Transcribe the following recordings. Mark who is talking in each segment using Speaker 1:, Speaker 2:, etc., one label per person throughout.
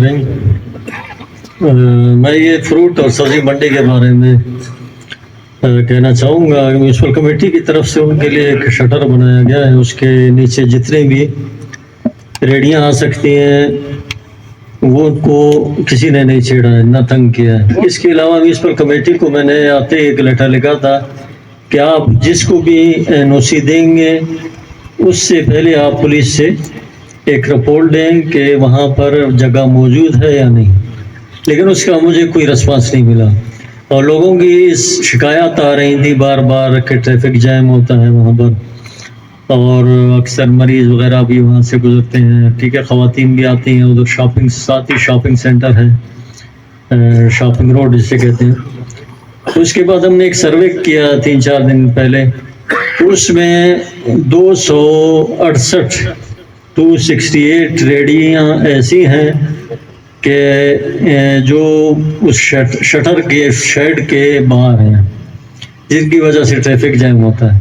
Speaker 1: الکریم، میں یہ فروٹ اور سبزی منڈی کے بارے میں کہنا چاہوں گا۔ میونسپل کمیٹی کی طرف سے ان کے لیے ایک شٹر بنایا گیا ہے، اس کے نیچے جتنے بھی ریڑیاں آ سکتی ہیں وہ ان کو کسی نے نہیں چھیڑا ہے، نہ تنگ کیا ہے۔ اس کے علاوہ میونسپل کمیٹی کو میں نے آتے ایک لیٹر لکھا تھا کہ آپ جس کو بھی این او سی دیں گے اس سے پہلے آپ پولیس سے ایک رپورٹ دیں کہ وہاں پر جگہ موجود ہے یا نہیں، لیکن اس کا مجھے کوئی رسپانس نہیں ملا۔ اور لوگوں کی شکایات آ رہی تھی بار بار کہ ٹریفک جیم ہوتا ہے وہاں پر، اور اکثر مریض وغیرہ بھی وہاں سے گزرتے ہیں، ٹھیک ہے، خواتین بھی آتی ہیں، ادھر شاپنگ ساتھ ہی شاپنگ سینٹر ہے، شاپنگ روڈ جسے کہتے ہیں۔ تو اس کے بعد ہم نے ایک سروے کیا 3-4 دن پہلے، اس میں 268 ریڑیاں ایسی ہیں کہ جو اس شٹر کے شیڈ کے باہر ہیں، جن کی وجہ سے ٹریفک جیم ہوتا ہے۔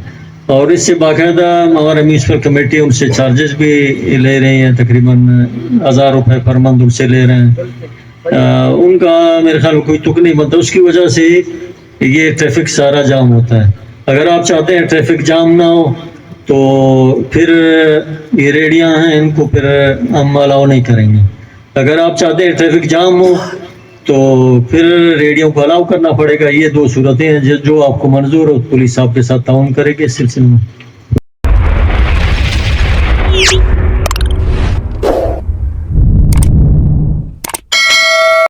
Speaker 1: اور اس سے باقاعدہ ہمارا میونسپل کمیٹی ان سے چارجز بھی لے رہی ہیں، تقریباً 1000 روپے پر منتھ ان سے لے رہے ہیں۔ ان کا میرے خیال میں کوئی تک نہیں بنتا، اس کی وجہ سے یہ ٹریفک سارا جام ہوتا ہے۔ اگر آپ چاہتے ہیں ٹریفک جام نہ ہو تو پھر یہ ریڑیاں ہیں ان کو پھر ہم الاؤ نہیں کریں گے۔ اگر آپ چاہتے ہیں ٹریفک جام ہو تو پھر ریڑیوں کو الاؤ کرنا پڑے گا۔ یہ دو صورتیں ہیں جو آپ کو منظور ہو، پولیس آپ کے ساتھ تعاون کرے گی اس سلسلے میں۔